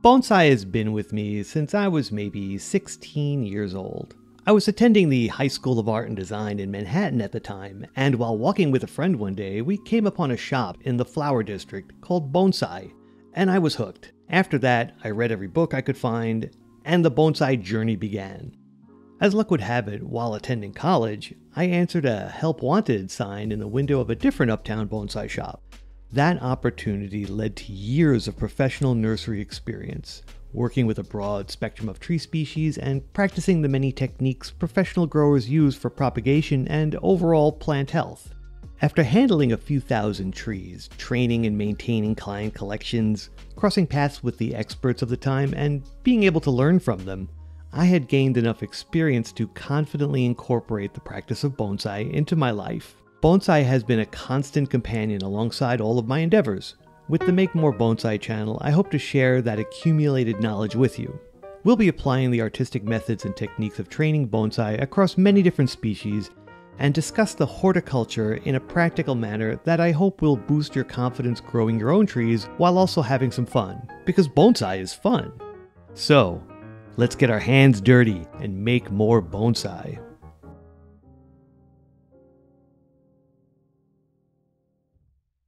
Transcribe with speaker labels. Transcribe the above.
Speaker 1: Bonsai has been with me since I was maybe 16 years old. I was attending the High School of Art and Design in Manhattan at the time, and while walking with a friend one day, we came upon a shop in the Flower District called Bonsai, and I was hooked. After that, I read every book I could find, and the bonsai journey began. As luck would have it, while attending college, I answered a Help Wanted sign in the window of a different uptown bonsai shop. That opportunity led to years of professional nursery experience, working with a broad spectrum of tree species and practicing the many techniques professional growers use for propagation and overall plant health. After handling a few thousand trees, training and maintaining client collections, crossing paths with the experts of the time, and being able to learn from them, I had gained enough experience to confidently incorporate the practice of bonsai into my life. Bonsai has been a constant companion alongside all of my endeavors. With the Make More Bonsai channel, I hope to share that accumulated knowledge with you. We'll be applying the artistic methods and techniques of training bonsai across many different species and discuss the horticulture in a practical manner that I hope will boost your confidence growing your own trees while also having some fun, because bonsai is fun. So, let's get our hands dirty and make more bonsai.